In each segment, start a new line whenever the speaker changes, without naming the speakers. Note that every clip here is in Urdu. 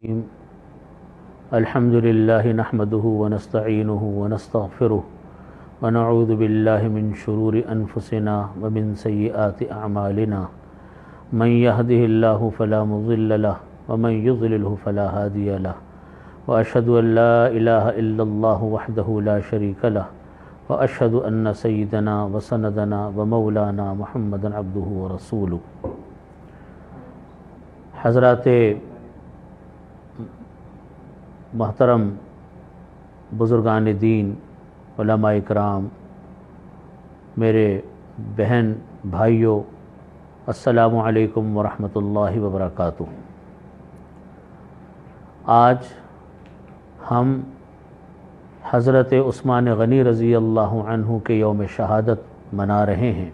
الحمد للہ نحمده ونستعینه ونستغفره ونعوذ باللہ من شرور انفسنا ومن سیئات اعمالنا من يهده الله فلا مضل له ومن يضلله فلا هادي له واشهد ان لا اله الا الله وحده لا شريك له واشهد ان سيدنا وسندنا ومولانا محمدا عبده ورسوله۔ حضرات محترم بزرگان دین، علماء اکرام، میرے بہن بھائیوں، السلام علیکم ورحمۃ اللہ وبرکاتہ۔ آج ہم حضرت عثمان غنی رضی اللہ عنہ کے یوم شہادت منا رہے ہیں،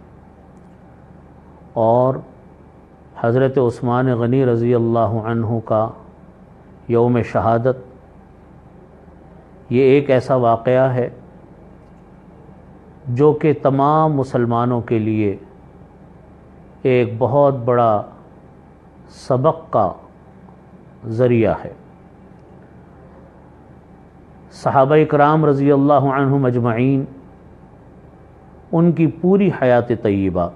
اور حضرت عثمان غنی رضی اللہ عنہ کا یوم شہادت یہ ایک ایسا واقعہ ہے جو کہ تمام مسلمانوں کے لیے ایک بہت بڑا سبق کا ذریعہ ہے۔ صحابہ کرام رضی اللہ عنہم اجمعین، ان کی پوری حیات طیبہ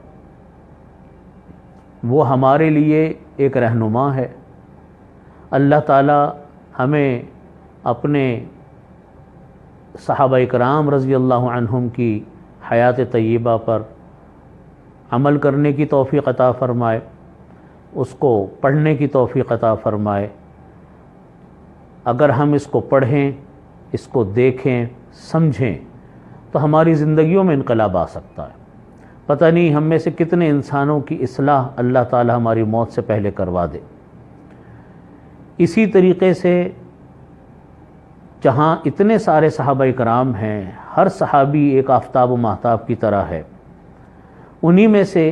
وہ ہمارے لیے ایک رہنما ہے۔ اللہ تعالی ہمیں اپنے صحابہ کرام رضی اللہ عنہم کی حیات طیبہ پر عمل کرنے کی توفیق عطا فرمائے، اس کو پڑھنے کی توفیق عطا فرمائے۔ اگر ہم اس کو پڑھیں، اس کو دیکھیں، سمجھیں تو ہماری زندگیوں میں انقلاب آ سکتا ہے۔ پتہ نہیں ہم میں سے کتنے انسانوں کی اصلاح اللہ تعالی ہماری موت سے پہلے کروا دے۔ اسی طریقے سے جہاں اتنے سارے صحابہ کرام ہیں، ہر صحابی ایک آفتاب و ماہتاب کی طرح ہے، انہی میں سے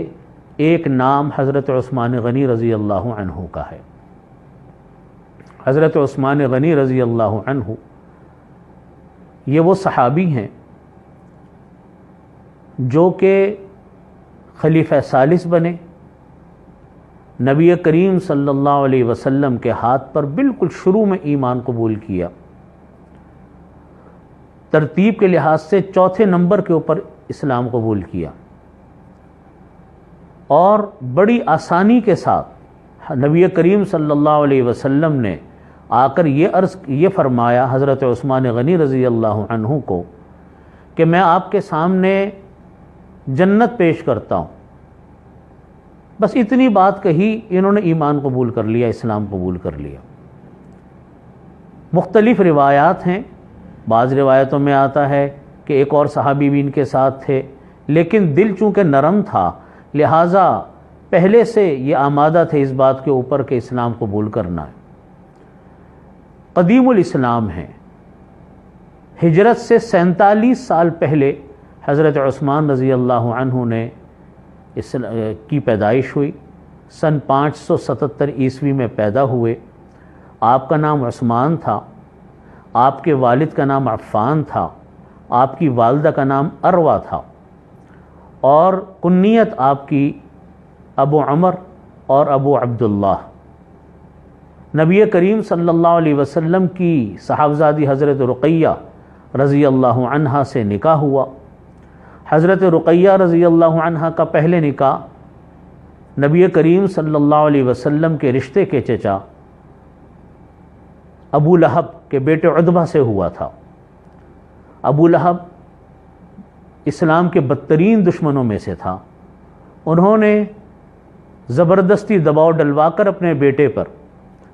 ایک نام حضرت عثمان غنی رضی اللہ عنہ کا ہے۔ حضرت عثمان غنی رضی اللہ عنہ یہ وہ صحابی ہیں جو کہ خلیفہ ثالث بنے، نبی کریم صلی اللہ علیہ وسلم کے ہاتھ پر بالکل شروع میں ایمان قبول کیا، ترتیب کے لحاظ سے چوتھے نمبر کے اوپر اسلام قبول کیا، اور بڑی آسانی کے ساتھ نبی کریم صلی اللہ علیہ وسلم نے آ کر یہ فرمایا حضرت عثمان غنی رضی اللہ عنہ کو کہ میں آپ کے سامنے جنت پیش کرتا ہوں۔ بس اتنی بات کہی، انہوں نے ایمان قبول کر لیا، اسلام قبول کر لیا۔ مختلف روایات ہیں، بعض روایتوں میں آتا ہے کہ ایک اور صحابی بھی ان کے ساتھ تھے، لیکن دل چونکہ نرم تھا لہٰذا پہلے سے یہ آمادہ تھے اس بات کے اوپر کہ اسلام قبول کرنا ہے۔ قدیم الاسلام ہیں، ہجرت سے 47 سال پہلے حضرت عثمان رضی اللہ عنہ نے کی پیدائش ہوئی، سن 577 عیسوی میں پیدا ہوئے۔ آپ کا نام عثمان تھا، آپ کے والد کا نام عفان تھا، آپ کی والدہ کا نام اروہ تھا، اور کنیت آپ کی ابو عمر اور ابو عبداللہ۔ نبی کریم صلی اللہ علیہ وسلم کی صاحبزادی حضرت رقیہ رضی اللہ عنہا سے نکاح ہوا۔ حضرت رقیہ رضی اللہ عنہا کا پہلے نکاح نبی کریم صلی اللہ علیہ وسلم کے رشتے کے چچا ابو لہب کے بیٹے عتبہ سے ہوا تھا۔ ابو لہب اسلام کے بدترین دشمنوں میں سے تھا۔ انہوں نے زبردستی دباؤ ڈلوا کر اپنے بیٹے پر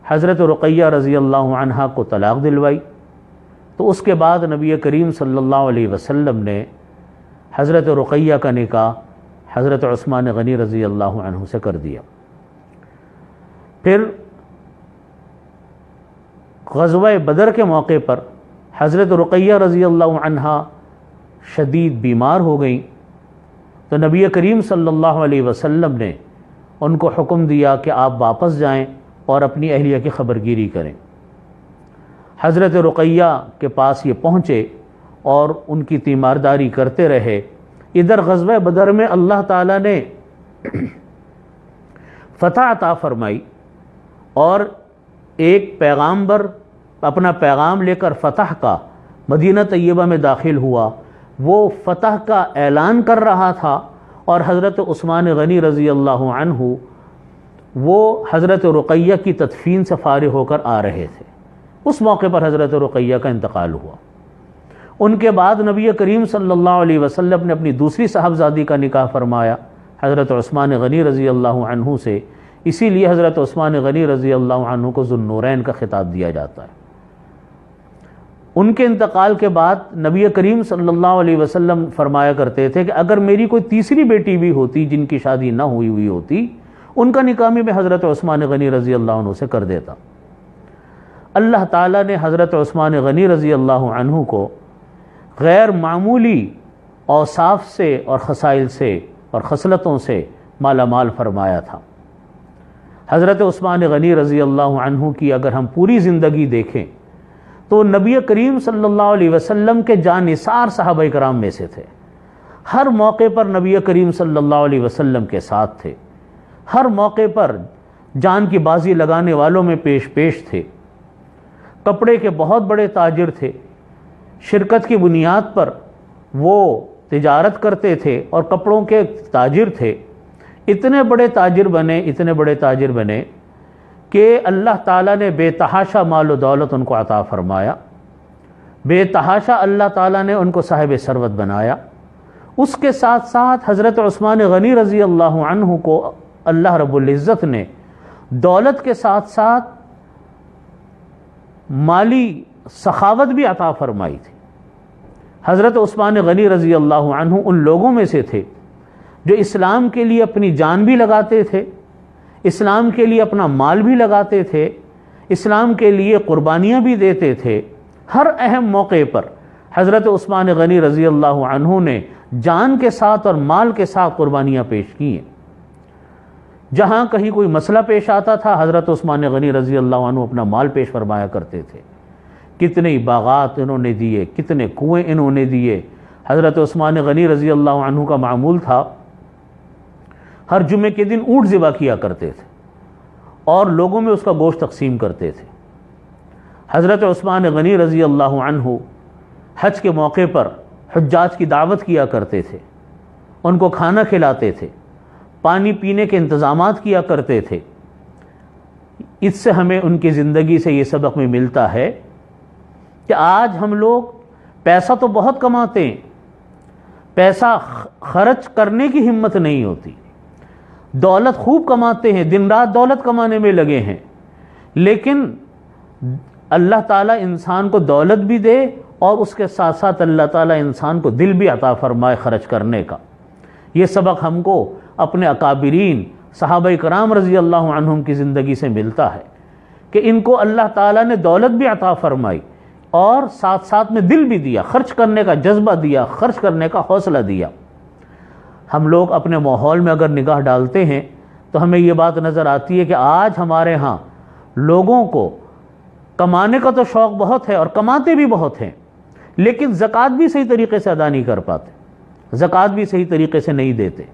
حضرت رقیہ رضی اللہ عنہا کو طلاق دلوائی، تو اس کے بعد نبی کریم صلی اللہ علیہ وسلم نے حضرت رقیہ کا نکاح حضرت عثمان غنی رضی اللہ عنہ سے کر دیا۔ پھر غزوہ بدر کے موقع پر حضرت رقیہ رضی اللہ عنہا شدید بیمار ہو گئیں، تو نبی کریم صلی اللہ علیہ وسلم نے ان کو حکم دیا کہ آپ واپس جائیں اور اپنی اہلیہ کی خبرگیری کریں۔ حضرت رقیہ کے پاس یہ پہنچے اور ان کی تیمارداری کرتے رہے۔ ادھر غزوہ بدر میں اللہ تعالیٰ نے فتح عطا فرمائی، اور ایک پیغامبر اپنا پیغام لے کر فتح کا مدینہ طیبہ میں داخل ہوا، وہ فتح کا اعلان کر رہا تھا، اور حضرت عثمان غنی رضی اللہ عنہ وہ حضرت رقیہ کی تدفین سے فارغ ہو کر آ رہے تھے۔ اس موقع پر حضرت رقیہ کا انتقال ہوا۔ ان کے بعد نبی کریم صلی اللہ علیہ وسلم نے اپنی دوسری صاحبزادی کا نکاح فرمایا حضرت عثمان غنی رضی اللہ عنہ سے، اسی لیے حضرت عثمان غنی رضی اللہ عنہ کو ذو النورین کا خطاب دیا جاتا ہے۔ ان کے انتقال کے بعد نبی کریم صلی اللہ علیہ وسلم فرمایا کرتے تھے کہ اگر میری کوئی تیسری بیٹی بھی ہوتی جن کی شادی نہ ہوئی ہوتی، ان کا نکاح میں حضرت عثمان غنی رضی اللہ عنہ سے کر دیتا۔ اللہ تعالیٰ نے حضرت عثمان غنی رضی اللہ عنہ کو غیر معمولی اوصاف سے اور خصائل سے اور خصلتوں سے مالا مال فرمایا تھا۔ حضرت عثمان غنی رضی اللہ عنہ کی اگر ہم پوری زندگی دیکھیں تو نبی کریم صلی اللہ علیہ وسلم کے جانثار صحابہ کرام میں سے تھے۔ ہر موقع پر نبی کریم صلی اللہ علیہ وسلم کے ساتھ تھے، ہر موقع پر جان کی بازی لگانے والوں میں پیش تھے۔ کپڑے کے بہت بڑے تاجر تھے، شرکت کی بنیاد پر وہ تجارت کرتے تھے اور کپڑوں کے تاجر تھے۔ اتنے بڑے تاجر بنے کہ اللہ تعالیٰ نے بے تحاشا مال و دولت ان کو عطا فرمایا، بے تحاشا اللہ تعالیٰ نے ان کو صاحب ثروت بنایا۔ اس کے ساتھ ساتھ حضرت عثمان غنی رضی اللہ عنہ کو اللہ رب العزت نے دولت کے ساتھ ساتھ مالی سخاوت بھی عطا فرمائی تھی۔ حضرت عثمان غنی رضی اللہ عنہ ان لوگوں میں سے تھے جو اسلام کے لیے اپنی جان بھی لگاتے تھے، اسلام کے لیے اپنا مال بھی لگاتے تھے، اسلام کے لیے قربانیاں بھی دیتے تھے۔ ہر اہم موقع پر حضرت عثمان غنی رضی اللہ عنہ نے جان کے ساتھ اور مال کے ساتھ قربانیاں پیش کی ہیں۔ جہاں کہیں کوئی مسئلہ پیش آتا تھا حضرت عثمان غنی رضی اللہ عنہ اپنا مال پیش فرمایا کرتے تھے۔ کتنے باغات انہوں نے دیے، کتنے کنویں انہوں نے دیے۔ حضرت عثمان غنی رضی اللہ عنہ کا معمول تھا ہر جمعے کے دن اونٹ ذبح کیا کرتے تھے اور لوگوں میں اس کا گوشت تقسیم کرتے تھے۔ حضرت عثمان غنی رضی اللہ عنہ حج کے موقع پر حجاج کی دعوت کیا کرتے تھے، ان کو کھانا کھلاتے تھے، پانی پینے کے انتظامات کیا کرتے تھے۔ اس سے ہمیں ان کی زندگی سے یہ سبق میں ملتا ہے کہ آج ہم لوگ پیسہ تو بہت کماتے ہیں، پیسہ خرچ کرنے کی ہمت نہیں ہوتی، دولت خوب کماتے ہیں، دن رات دولت کمانے میں لگے ہیں، لیکن اللہ تعالیٰ انسان کو دولت بھی دے اور اس کے ساتھ ساتھ اللہ تعالیٰ انسان کو دل بھی عطا فرمائے خرچ کرنے کا۔ یہ سبق ہم کو اپنے اکابرین صحابہ کرام رضی اللہ عنہم کی زندگی سے ملتا ہے کہ ان کو اللہ تعالیٰ نے دولت بھی عطا فرمائی اور ساتھ ساتھ میں دل بھی دیا، خرچ کرنے کا جذبہ دیا، خرچ کرنے کا حوصلہ دیا۔ ہم لوگ اپنے ماحول میں اگر نگاہ ڈالتے ہیں تو ہمیں یہ بات نظر آتی ہے کہ آج ہمارے ہاں لوگوں کو کمانے کا تو شوق بہت ہے اور کماتے بھی بہت ہیں، لیکن زکوٰۃ بھی صحیح طریقے سے ادا نہیں کر پاتے، زکوٰۃ بھی صحیح طریقے سے نہیں دیتے۔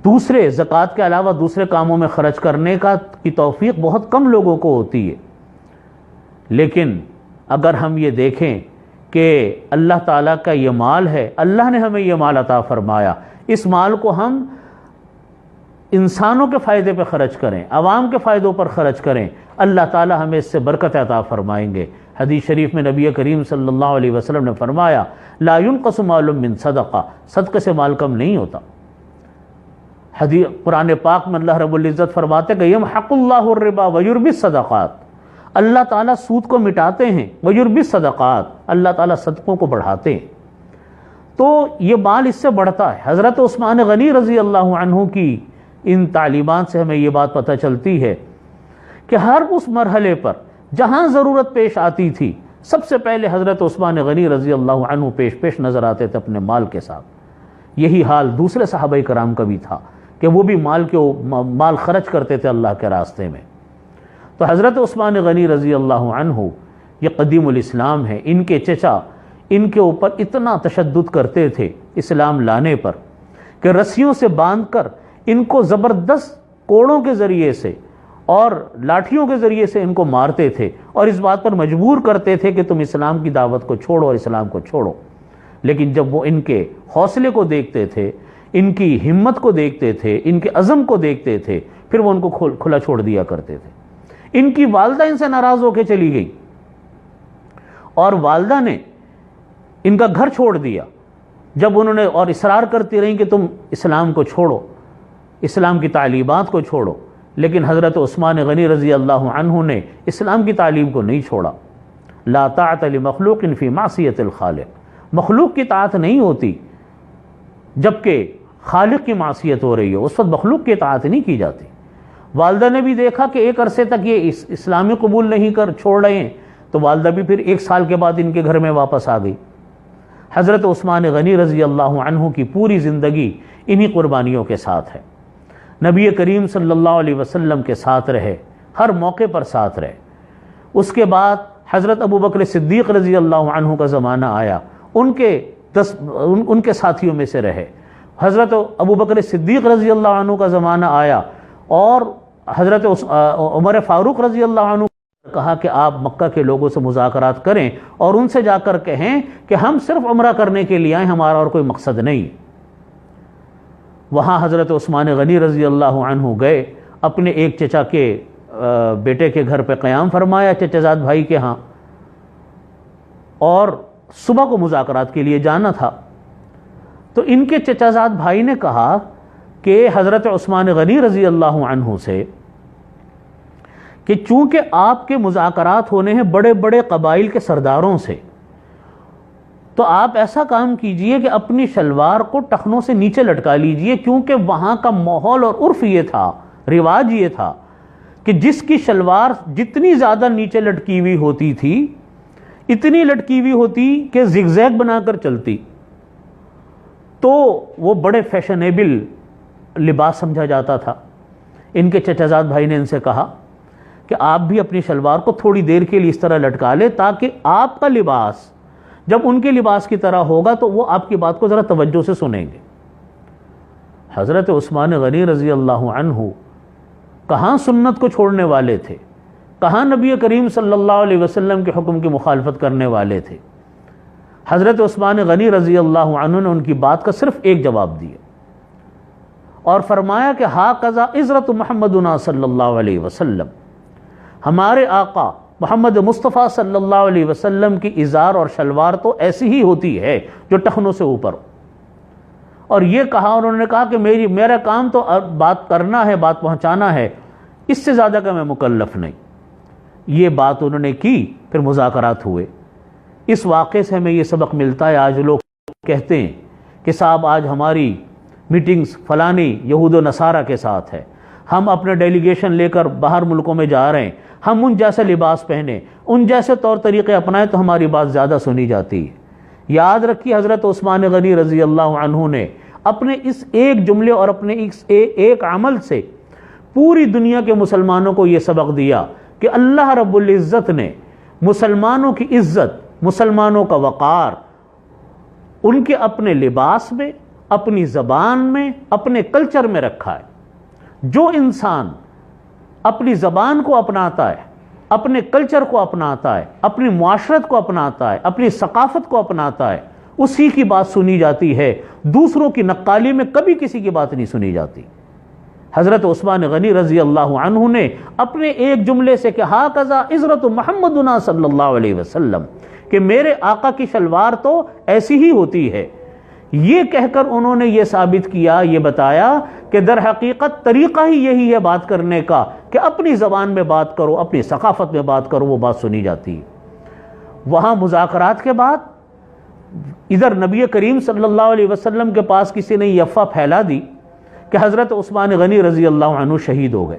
دوسرے زکوٰۃ کے علاوہ دوسرے کاموں میں خرچ کرنے کی توفیق بہت کم لوگوں کو ہوتی ہے۔ لیکن اگر ہم یہ دیکھیں کہ اللہ تعالیٰ کا یہ مال ہے، اللہ نے ہمیں یہ مال عطا فرمایا، اس مال کو ہم انسانوں کے فائدے پہ خرچ کریں، عوام کے فائدوں پر خرچ کریں، اللہ تعالیٰ ہمیں اس سے برکت عطا فرمائیں گے۔ حدیث شریف میں نبی کریم صلی اللہ علیہ وسلم نے فرمایا لا ينقص مال من صدقہ، صدقے سے مال کم نہیں ہوتا۔ حدیث قرآن پاک میں اللہ رب العزت فرماتے کہ یمحق اللہ الربا ویربی الصدقات، اللہ تعالیٰ سود کو مٹاتے ہیں، ویربی الصدقات، اللہ تعالیٰ صدقوں کو بڑھاتے ہیں۔ تو یہ مال اس سے بڑھتا ہے۔ حضرت عثمان غنی رضی اللہ عنہ کی ان تعلیمات سے ہمیں یہ بات پتہ چلتی ہے کہ ہر اس مرحلے پر جہاں ضرورت پیش آتی تھی سب سے پہلے حضرت عثمان غنی رضی اللہ عنہ پیش نظر آتے تھے اپنے مال کے ساتھ۔ یہی حال دوسرے صحابہ کرام کا بھی تھا کہ وہ بھی مال خرچ کرتے تھے اللہ کے راستے میں۔ تو حضرت عثمان غنی رضی اللہ عنہ یہ قدیم الاسلام ہے، ان کے چچا ان کے اوپر اتنا تشدد کرتے تھے اسلام لانے پر کہ رسیوں سے باندھ کر ان کو زبردست کوڑوں کے ذریعے سے اور لاٹھیوں کے ذریعے سے ان کو مارتے تھے اور اس بات پر مجبور کرتے تھے کہ تم اسلام کی دعوت کو چھوڑو اور اسلام کو چھوڑو. لیکن جب وہ ان کے حوصلے کو دیکھتے تھے، ان کی ہمت کو دیکھتے تھے، ان کے عزم کو دیکھتے تھے، پھر وہ ان کو کھلا چھوڑ دیا کرتے تھے. ان کی والدہ ان سے ناراض ہو کے چلی گئی اور والدہ نے ان کا گھر چھوڑ دیا جب انہوں نے، اور اصرار کرتی رہیں کہ تم اسلام کو چھوڑو، اسلام کی تعلیمات کو چھوڑو. لیکن حضرت عثمان غنی رضی اللہ عنہ نے اسلام کی تعلیم کو نہیں چھوڑا. لا طاعت لمخلوق فی معصیت الخالق، مخلوق کی طاعت نہیں ہوتی جبکہ خالق کی معصیت ہو رہی ہو، اس وقت مخلوق کی اطاعت نہیں کی جاتی. والدہ نے بھی دیکھا کہ ایک عرصے تک یہ اسلامی قبول نہیں کر چھوڑ رہے ہیں، تو والدہ بھی پھر 1 سال کے بعد ان کے گھر میں واپس آ گئی. حضرت عثمان غنی رضی اللہ عنہ کی پوری زندگی انہی قربانیوں کے ساتھ ہے. نبی کریم صلی اللہ علیہ وسلم کے ساتھ رہے، ہر موقع پر ساتھ رہے. اس کے بعد حضرت ابوبکر صدیق رضی اللہ عنہ کا زمانہ آیا، ان کے ساتھیوں میں سے رہے. حضرت ابوبکر صدیق رضی اللہ عنہ کا زمانہ آیا اور حضرت عمر فاروق رضی اللہ عنہ کہا کہ آپ مکہ کے لوگوں سے مذاکرات کریں اور ان سے جا کر کہیں کہ ہم صرف عمرہ کرنے کے لیے آئے، ہمارا اور کوئی مقصد نہیں. وہاں حضرت عثمان غنی رضی اللہ عنہ گئے، اپنے ایک چچا کے بیٹے کے گھر پہ قیام فرمایا، چچا زاد بھائی کے ہاں، اور صبح کو مذاکرات کے لیے جانا تھا. تو ان کے چچا زاد بھائی نے کہا کہ حضرت عثمان غنی رضی اللہ عنہ سے کہ چونکہ آپ کے مذاکرات ہونے ہیں بڑے بڑے قبائل کے سرداروں سے، تو آپ ایسا کام کیجئے کہ اپنی شلوار کو ٹخنوں سے نیچے لٹکا لیجئے، کیونکہ وہاں کا ماحول اور عرف یہ تھا، رواج یہ تھا کہ جس کی شلوار جتنی زیادہ نیچے لٹکی ہوئی ہوتی تھی، اتنی لٹکی ہوئی ہوتی کہ زگ زیگ بنا کر چلتی، تو وہ بڑے فیشنیبل لباس سمجھا جاتا تھا. ان کے چچا زاد بھائی نے ان سے کہا کہ آپ بھی اپنی شلوار کو تھوڑی دیر کے لیے اس طرح لٹکا لے تاکہ آپ کا لباس جب ان کے لباس کی طرح ہوگا تو وہ آپ کی بات کو ذرا توجہ سے سنیں گے. حضرت عثمان غنی رضی اللہ عنہ کہاں سنت کو چھوڑنے والے تھے، کہاں نبی کریم صلی اللہ علیہ وسلم کے حکم کی مخالفت کرنے والے تھے. حضرت عثمان غنی رضی اللہ عنہ نے ان کی بات کا صرف ایک جواب دیا اور فرمایا کہ ہاکذا عزرت محمدنا صلی اللہ علیہ وسلم، ہمارے آقا محمد مصطفیٰ صلی اللہ علیہ وسلم کی ازار اور شلوار تو ایسی ہی ہوتی ہے جو ٹخنوں سے اوپر. اور یہ کہا، انہوں نے کہا کہ میرا کام تو بات کرنا ہے، بات پہنچانا ہے، اس سے زیادہ کا میں مکلف نہیں. یہ بات انہوں نے کی، پھر مذاکرات ہوئے. اس واقعے سے ہمیں یہ سبق ملتا ہے. آج لوگ کہتے ہیں کہ صاحب آج ہماری میٹنگز فلانی یہود و نصارہ کے ساتھ ہے، ہم اپنے ڈیلیگیشن لے کر باہر ملکوں میں جا رہے ہیں، ہم ان جیسے لباس پہنیں، ان جیسے طور طریقے اپنائیں تو ہماری بات زیادہ سنی جاتی ہے. یاد رکھیے حضرت عثمان غنی رضی اللہ عنہ نے اپنے اس ایک جملے اور اپنے اس ایک عمل سے پوری دنیا کے مسلمانوں کو یہ سبق دیا کہ اللہ رب العزت نے مسلمانوں کی عزت، مسلمانوں کا وقار ان کے اپنے لباس میں، اپنی زبان میں، اپنے کلچر میں رکھا ہے. جو انسان اپنی زبان کو اپناتا ہے، اپنے کلچر کو اپناتا ہے، اپنی معاشرت کو اپناتا ہے، اپنی ثقافت کو اپناتا ہے، اسی کی بات سنی جاتی ہے. دوسروں کی نقالی میں کبھی کسی کی بات نہیں سنی جاتی. حضرت عثمان غنی رضی اللہ عنہ نے اپنے ایک جملے سے کہ ہاکذا عزرت محمدنا صلی اللہ علیہ وسلم، کہ میرے آقا کی شلوار تو ایسی ہی ہوتی ہے، یہ کہہ کر انہوں نے یہ ثابت کیا، یہ بتایا کہ در حقیقت طریقہ ہی یہی ہے بات کرنے کا کہ اپنی زبان میں بات کرو، اپنی ثقافت میں بات کرو، وہ بات سنی جاتی ہے. وہاں مذاکرات کے بعد ادھر نبی کریم صلی اللہ علیہ وسلم کے پاس کسی نے یہ افواہ پھیلا دی کہ حضرت عثمان غنی رضی اللہ عنہ شہید ہو گئے.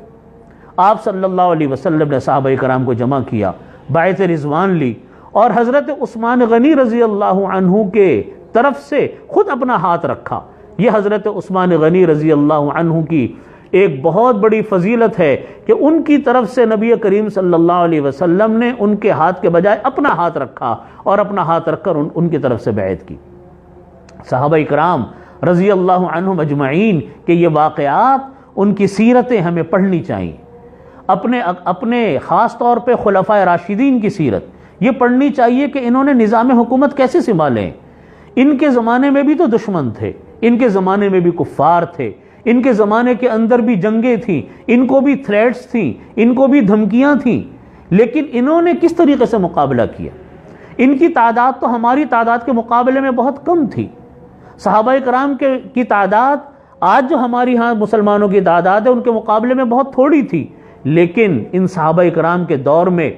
آپ صلی اللہ علیہ وسلم نے صحابہ کرام کو جمع کیا، بیعت رضوان لی اور حضرت عثمان غنی رضی اللہ عنہ کے طرف سے خود اپنا ہاتھ رکھا. یہ حضرت عثمان غنی رضی اللہ عنہ کی ایک بہت بڑی فضیلت ہے کہ ان کی طرف سے نبی کریم صلی اللہ علیہ وسلم نے ان کے ہاتھ کے بجائے اپنا ہاتھ رکھا اور اپنا ہاتھ رکھ کر ان کی طرف سے بیعت کی. صحابہ کرام رضی اللہ عنہم اجمعین کہ یہ واقعات، ان کی سیرتیں ہمیں پڑھنی چاہیے. اپنے خاص طور پہ خلفائے راشدین کی سیرت یہ پڑھنی چاہیے کہ انہوں نے نظام حکومت کیسے سنبھالے۔ ان کے زمانے میں بھی تو دشمن تھے، ان کے زمانے میں بھی کفار تھے، ان کے زمانے کے اندر بھی جنگیں تھیں، ان کو بھی تھریٹس تھیں، ان کو بھی دھمکیاں تھیں، لیکن انہوں نے کس طریقے سے مقابلہ کیا؟ ان کی تعداد تو ہماری تعداد کے مقابلے میں بہت کم تھی۔ صحابہ کرام کی تعداد آج جو ہماری ہاں مسلمانوں کی تعداد ہے ان کے مقابلے میں بہت تھوڑی تھی، لیکن ان صحابہ کرام کے دور میں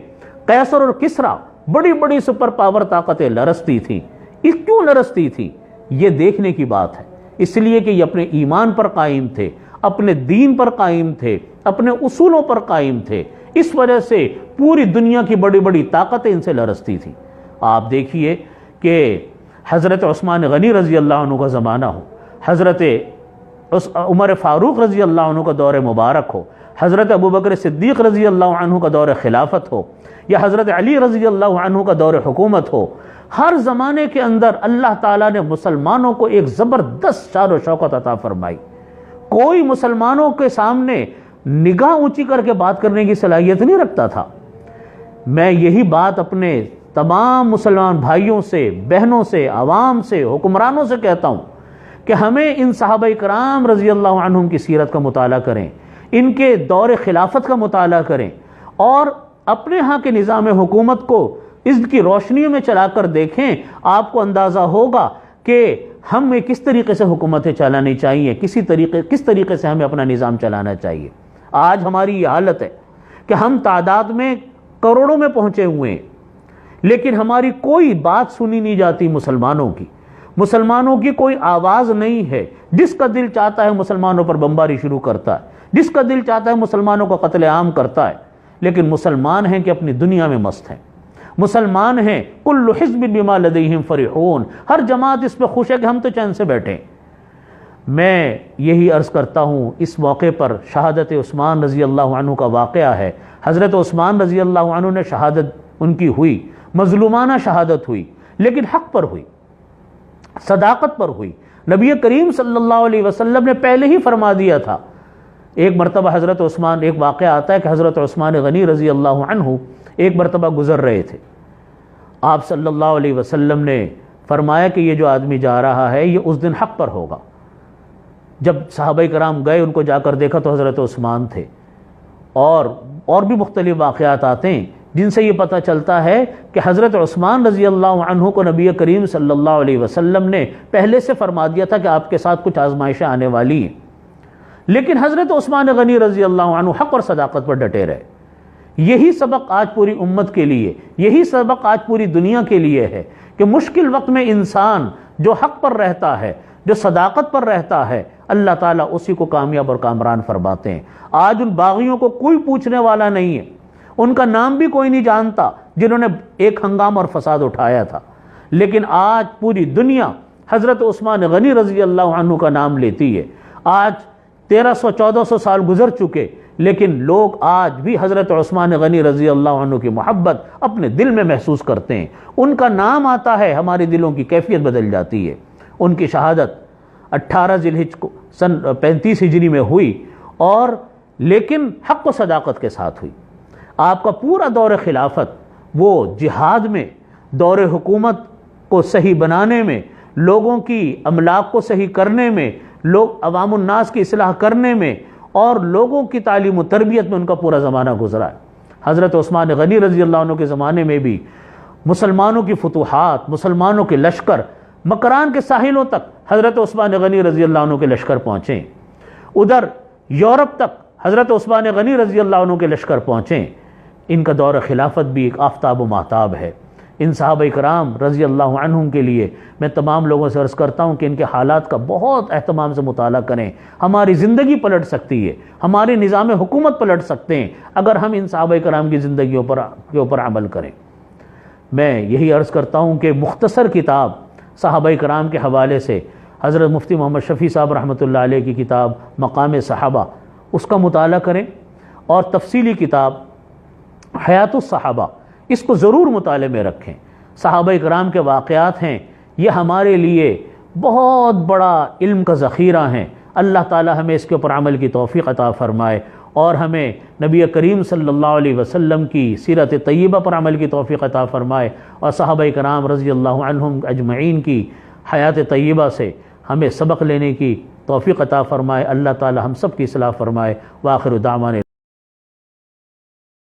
قیصر اور کسریٰ بڑی بڑی سپر پاور طاقتیں لرزتی تھیں۔ اس کیوں لرزتی تھی؟ یہ دیکھنے کی بات ہے، اس لیے کہ یہ اپنے ایمان پر قائم تھے، اپنے دین پر قائم تھے، اپنے اصولوں پر قائم تھے، اس وجہ سے پوری دنیا کی بڑی بڑی طاقتیں ان سے لرزتی تھیں۔ آپ دیکھیے کہ حضرت عثمان غنی رضی اللہ عنہ کا زمانہ ہو، حضرت عمر فاروق رضی اللہ عنہ کا دور مبارک ہو، حضرت ابوبکر صدیق رضی اللہ عنہ کا دور خلافت ہو، یا حضرت علی رضی اللہ عنہ کا دور حکومت ہو، ہر زمانے کے اندر اللہ تعالیٰ نے مسلمانوں کو ایک زبردست شان و شوکت عطا فرمائی۔ کوئی مسلمانوں کے سامنے نگاہ اونچی کر کے بات کرنے کی صلاحیت نہیں رکھتا تھا۔ میں یہی بات اپنے تمام مسلمان بھائیوں سے، بہنوں سے، عوام سے، حکمرانوں سے کہتا ہوں کہ ہمیں ان صحابہ کرام رضی اللہ عنہم کی سیرت کا مطالعہ کریں، ان کے دور خلافت کا مطالعہ کریں، اور اپنے ہاں کے نظام حکومت کو اس کی روشنی میں چلا کر دیکھیں۔ آپ کو اندازہ ہوگا کہ ہمیں کس طریقے سے حکومتیں چلانی چاہیے، کس طریقے سے ہمیں اپنا نظام چلانا چاہیے۔ آج ہماری یہ حالت ہے کہ ہم تعداد میں کروڑوں میں پہنچے ہوئے ہیں، لیکن ہماری کوئی بات سنی نہیں جاتی مسلمانوں کی کوئی آواز نہیں ہے۔ جس کا دل چاہتا ہے مسلمانوں پر بمباری شروع کرتا ہے، جس کا دل چاہتا ہے مسلمانوں کو قتل عام کرتا ہے، لیکن مسلمان ہیں کہ اپنی دنیا میں مست ہیں۔ مسلمان ہیں کل حزب بما لدیہم فرحون، ہر جماعت اس پہ خوش ہے کہ ہم تو چین سے بیٹھیں۔ میں یہی عرض کرتا ہوں، اس موقع پر شہادت عثمان رضی اللہ عنہ کا واقعہ ہے۔ حضرت عثمان رضی اللہ عنہ نے شہادت ان کی ہوئی، مظلومانہ شہادت ہوئی، لیکن حق پر ہوئی، صداقت پر ہوئی۔ نبی کریم صلی اللہ علیہ وسلم نے پہلے ہی فرما دیا تھا۔ ایک مرتبہ حضرت عثمان، ایک واقعہ آتا ہے کہ حضرت عثمان غنی رضی اللہ عنہ ایک مرتبہ گزر رہے تھے، آپ صلی اللہ علیہ وسلم نے فرمایا کہ یہ جو آدمی جا رہا ہے یہ اس دن حق پر ہوگا۔ جب صحابہ کرام گئے، ان کو جا کر دیکھا تو حضرت عثمان تھے، اور بھی مختلف واقعات آتے ہیں جن سے یہ پتہ چلتا ہے کہ حضرت عثمان رضی اللہ عنہ کو نبی کریم صلی اللہ علیہ وسلم نے پہلے سے فرما دیا تھا کہ آپ کے ساتھ کچھ آزمائشیں آنے والی ہیں، لیکن حضرت عثمان غنی رضی اللہ عنہ حق اور صداقت پر ڈٹے رہے۔ یہی سبق آج پوری امت کے لیے، یہی سبق آج پوری دنیا کے لیے ہے کہ مشکل وقت میں انسان جو حق پر رہتا ہے، جو صداقت پر رہتا ہے، اللہ تعالیٰ اسی کو کامیاب اور کامران فرماتے ہیں۔ آج ان باغیوں کو کوئی پوچھنے والا نہیں ہے، ان کا نام بھی کوئی نہیں جانتا جنہوں نے ایک ہنگامہ اور فساد اٹھایا تھا، لیکن آج پوری دنیا حضرت عثمان غنی رضی اللہ عنہ کا نام لیتی ہے۔ آج 1300-1400 سال گزر چکے، لیکن لوگ آج بھی حضرت عثمان غنی رضی اللہ عنہ کی محبت اپنے دل میں محسوس کرتے ہیں۔ ان کا نام آتا ہے، ہمارے دلوں کی کیفیت بدل جاتی ہے۔ ان کی شہادت 18 ذی الحجہ کو سن 35 ہجری میں ہوئی، اور لیکن حق و صداقت کے ساتھ ہوئی۔ آپ کا پورا دور خلافت وہ جہاد میں، دور حکومت کو صحیح بنانے میں، لوگوں کی املاک کو صحیح کرنے میں، عوام الناس کی اصلاح کرنے میں، اور لوگوں کی تعلیم و تربیت میں ان کا پورا زمانہ گزرا ہے۔ حضرت عثمان غنی رضی اللہ عنہ کے زمانے میں بھی مسلمانوں کی فتوحات، مسلمانوں کے لشکر مکران کے ساحلوں تک حضرت عثمان غنی رضی اللہ عنہ کے لشکر پہنچے، ادھر یورپ تک حضرت عثمان غنی رضی اللہ عنہ کے لشکر پہنچے۔ ان کا دور خلافت بھی ایک آفتاب و ماہتاب ہے۔ ان صحابہ کرام رضی اللہ عنہم کے لیے میں تمام لوگوں سے عرض کرتا ہوں کہ ان کے حالات کا بہت اہتمام سے مطالعہ کریں۔ ہماری زندگی پلٹ سکتی ہے، ہمارے نظام حکومت پلٹ سکتے ہیں اگر ہم ان صحابہ کرام کی زندگیوں کے اوپر عمل کریں۔ میں یہی عرض کرتا ہوں کہ مختصر کتاب صحابہ کرام کے حوالے سے حضرت مفتی محمد شفیع صاحب رحمۃ اللہ علیہ کی کتاب مقام صحابہ، اس کا مطالعہ کریں، اور تفصیلی کتاب حیات الصحابہ، اس کو ضرور مطالعے میں رکھیں۔ صحابہ کرام کے واقعات ہیں، یہ ہمارے لیے بہت بڑا علم کا ذخیرہ ہیں۔ اللہ تعالی ہمیں اس کے اوپر عمل کی توفیق عطا فرمائے، اور ہمیں نبی کریم صلی اللہ علیہ وسلم کی سیرت طیبہ پر عمل کی توفیق عطا فرمائے، اور صحابہ کرام رضی اللہ عنہم اجمعین کی حیات طیبہ سے ہمیں سبق لینے کی توفیق عطا فرمائے۔ اللہ تعالی ہم سب کی اصلاح فرمائے۔ وآخر دعوانا